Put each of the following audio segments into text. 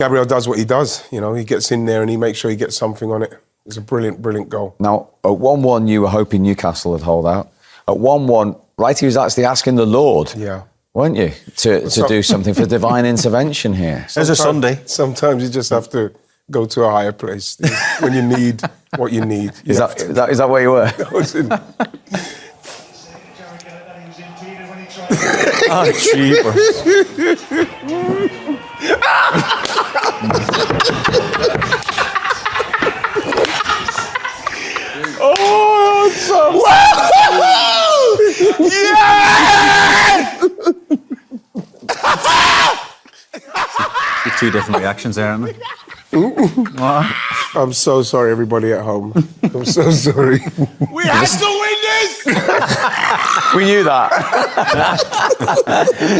Gabriel does what he does. You know, he gets in there and he makes sure he gets something on it. It's a brilliant, brilliant goal. Now, at 1-1, you were hoping Newcastle would hold out. At 1-1, Wright, he was actually asking the Lord, weren't you, to do something for divine intervention here. There's a Sunday. Sometimes you just have to go to a higher place when you need what you need. Is that where you were? Oh, jeepers. Oh, so yeah! Two different reactions there, aren't there? I'm so sorry, everybody at home. I'm so sorry. We have to win this! We knew that.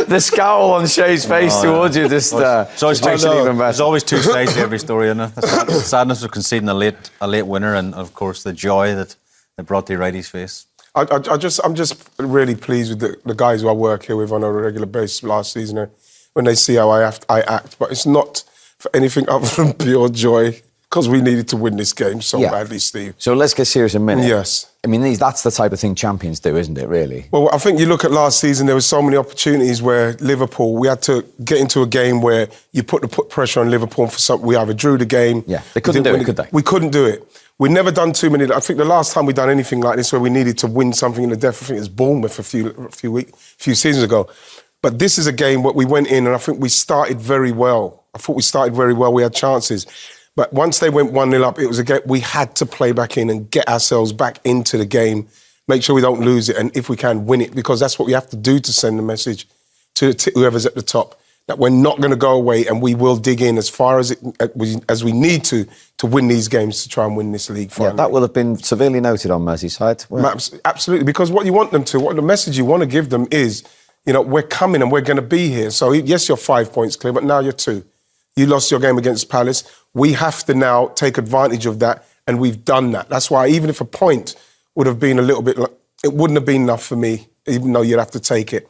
The scowl on Shay's face towards you just makes it even better. There's always two sides to every story, isn't there? The sadness of conceding a late winner, and of course the joy that it brought to Wrighty's face. I'm just really pleased with the guys who I work here with on a regular basis last season when they see how I act. But it's not for anything other than pure joy, because we needed to win this game so badly, Steve. So let's get serious a minute. Yes. I mean, that's the type of thing champions do, isn't it, really? Well, I think you look at last season, there were so many opportunities where Liverpool, we had to get into a game where you put pressure on Liverpool for something. We either drew the game. Yeah, they couldn't do it, could they? We couldn't do it. We've never done too many. I think the last time we done anything like this where we needed to win something in the death, I think it was Bournemouth a few seasons ago. But this is a game where we went in and I think we started very well. I thought we started very well. We had chances. But once they went 1-0 up, it was a game we had to play back in and get ourselves back into the game, make sure we don't lose it, and if we can, win it, because that's what we have to do to send the message to whoever's at the top, that we're not going to go away and we will dig in as far as we need to win these games to try and win this league finally. Yeah, that will have been severely noted on Merseyside. Absolutely, because what you want them to, what the message you want to give them is, you know, we're coming and we're going to be here. So yes, you're 5 points clear, but now you're 2. You lost your game against Palace. We have to now take advantage of that, and we've done that. That's why even if a point would have been a little bit, it wouldn't have been enough for me, even though you'd have to take it.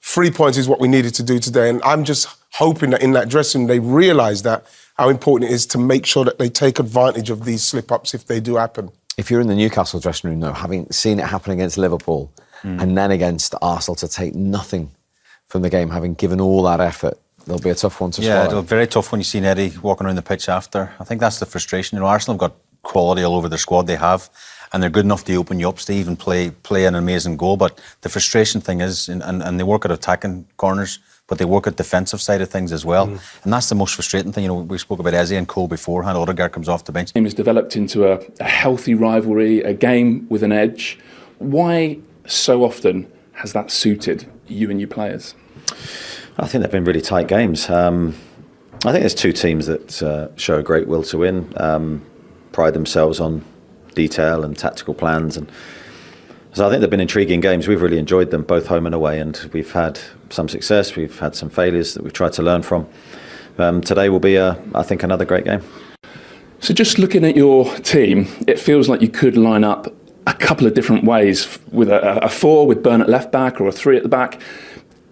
3 points is what we needed to do today, and I'm just hoping that in that dressing room they realise that, how important it is to make sure that they take advantage of these slip-ups if they do happen. If you're in the Newcastle dressing room, though, having seen it happen against Liverpool and then against Arsenal, to take nothing from the game, having given all that effort, it'll be a tough one to swallow. Yeah, it'll be very tough when you see Eddie walking around the pitch after. I think that's the frustration. You know, Arsenal have got quality all over their squad, they have, and they're good enough to open you up, Steve, and play an amazing goal. But the frustration thing is, and they work at attacking corners, but they work at defensive side of things as well. And that's the most frustrating thing. You know, we spoke about Eze and Cole beforehand. Odegaard comes off the bench. The game has developed into a healthy rivalry, a game with an edge. Why so often has that suited you and your players? I think they've been really tight games. I think there's two teams that show a great will to win, pride themselves on detail and tactical plans, and so I think they've been intriguing games. We've really enjoyed them, both home and away, and we've had some success, we've had some failures that we've tried to learn from. Today will be, I think, another great game. So just looking at your team, it feels like you could line up a couple of different ways, with a 4 with Burn at left back or a 3 at the back.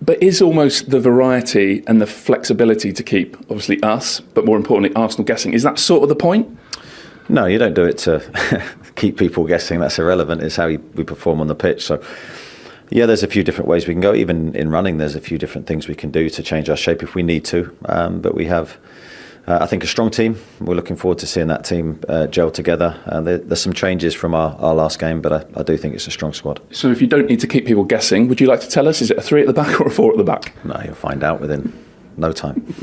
But is almost the variety and the flexibility to keep, obviously, us, but more importantly, Arsenal guessing, is that sort of the point? No, you don't do it to keep people guessing. That's irrelevant. It's how we perform on the pitch. So, yeah, there's a few different ways we can go. Even in running, there's a few different things we can do to change our shape if we need to. But we have, I think, a strong team. We're looking forward to seeing that team gel together. There's some changes from our last game, but I do think it's a strong squad. So if you don't need to keep people guessing, would you like to tell us, is it a 3 at the back or a 4 at the back? No, you'll find out within no time.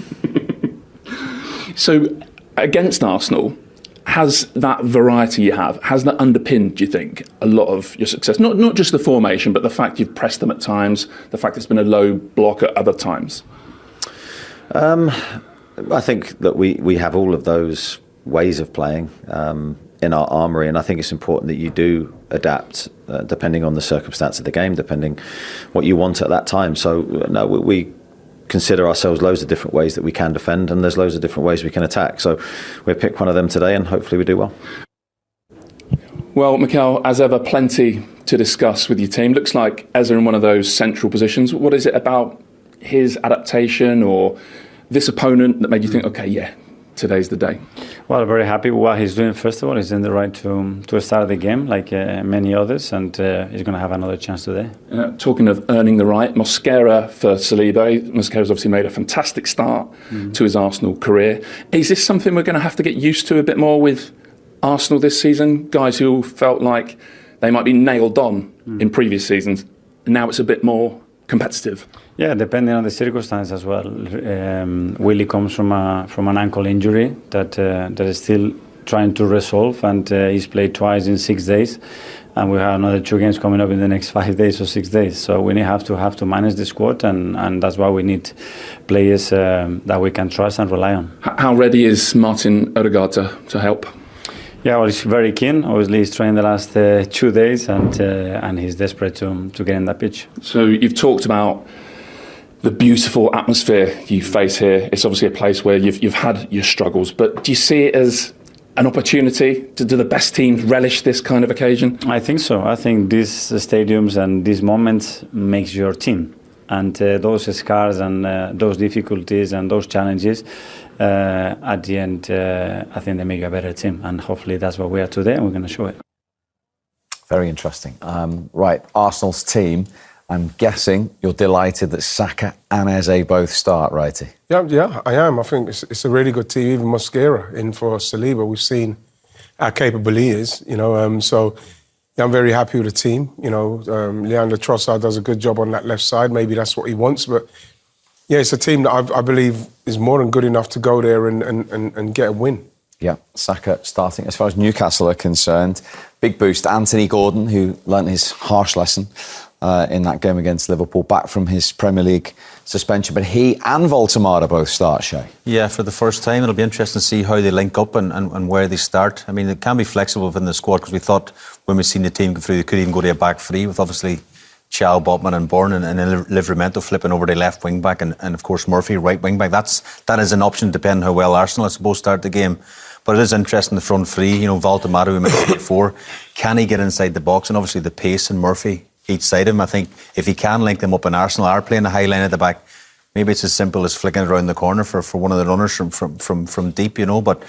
So against Arsenal, has that variety you have, has that underpinned, do you think, a lot of your success? Not just the formation, but the fact you've pressed them at times, the fact it's been a low block at other times? I think that we have all of those ways of playing in our armoury, and I think it's important that you do adapt depending on the circumstance of the game, depending what you want at that time. So no, we consider ourselves loads of different ways that we can defend, and there's loads of different ways we can attack. So we'll pick one of them today, and hopefully we do well. Well, Mikel, as ever, plenty to discuss with your team. Looks like Eze in one of those central positions. What is it about his adaptation or this opponent that made you think, okay, yeah, today's the day? Well, very happy with what he's doing. First of all, he's in the right to start the game like many others, and he's going to have another chance today. Talking of earning the right, Mosquera for Saliba. Mosquera's obviously made a fantastic start to his Arsenal career. Is this something we're going to have to get used to a bit more with Arsenal this season? Guys who felt like they might be nailed on in previous seasons, now it's a bit more competitive. Yeah, depending on the circumstance as well. Willie comes from an ankle injury that is still trying to resolve, and he's played twice in 6 days, and we have another 2 games coming up in the next 5 days or 6 days. So we have to manage the squad, and that's why we need players that we can trust and rely on. How ready is Martin Odegaard to help? Yeah, well, he's very keen. Obviously, he's trained the last 2 days, and he's desperate to get in that pitch. So you've talked about the beautiful atmosphere you face here. It's obviously a place where you've had your struggles, but do you see it as an opportunity to do the best teams relish this kind of occasion? I think so. I think these stadiums and these moments makes your team, and those scars and those difficulties and those challenges at the end, I think they make you a better team, and hopefully that's what we are today, and we're going to show it. Very interesting. Right, Arsenal's team. I'm guessing you're delighted that Saka and Eze both start, righty? Yeah, I am. I think it's a really good team. Even Mosquera in for Saliba. We've seen how capable he is, so yeah, I'm very happy with the team. Leandro Trossard does a good job on that left side. Maybe that's what he wants, but yeah, it's a team that I believe is more than good enough to go there and get a win. Yeah, Saka starting. As far as Newcastle are concerned, big boost. Anthony Gordon, who learnt his harsh lesson in that game against Liverpool, back from his Premier League suspension. But he and Voltemada both start, Shay. Yeah, for the first time. It'll be interesting to see how they link up and where they start. I mean, it can be flexible within the squad, because we thought when we've seen the team go through, they could even go to a back three with obviously Chow, Botman and Bourne, and then Livramento flipping over to left wing back, and of course Murphy right wing back. That is an option depending how well Arsenal, I suppose, start the game. But it is interesting, the front three. Voltemada, we mentioned before, can he get inside the box? And obviously the pace and Murphy each side of him. I think if he can link them up, and Arsenal are playing a high line at the back, maybe it's as simple as flicking it around the corner for one of the runners from deep. But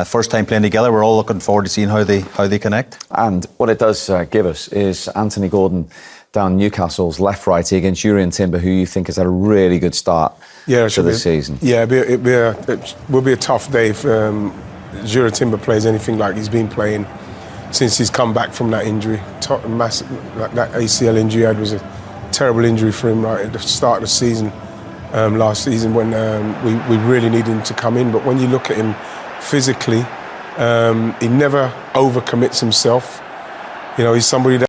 first time playing together, we're all looking forward to seeing how they connect. And what it does give us is Anthony Gordon down Newcastle's left righty against Jurriën Timber, who you think has had a really good start to the season. Yeah, it will be a tough day if Jurriën Timber plays anything like he's been playing since he's come back from that injury. Massive, like that ACL injury he had was a terrible injury for him right at the start of the season, last season, when we really needed him to come in. But when you look at him physically, he never overcommits himself. He's somebody that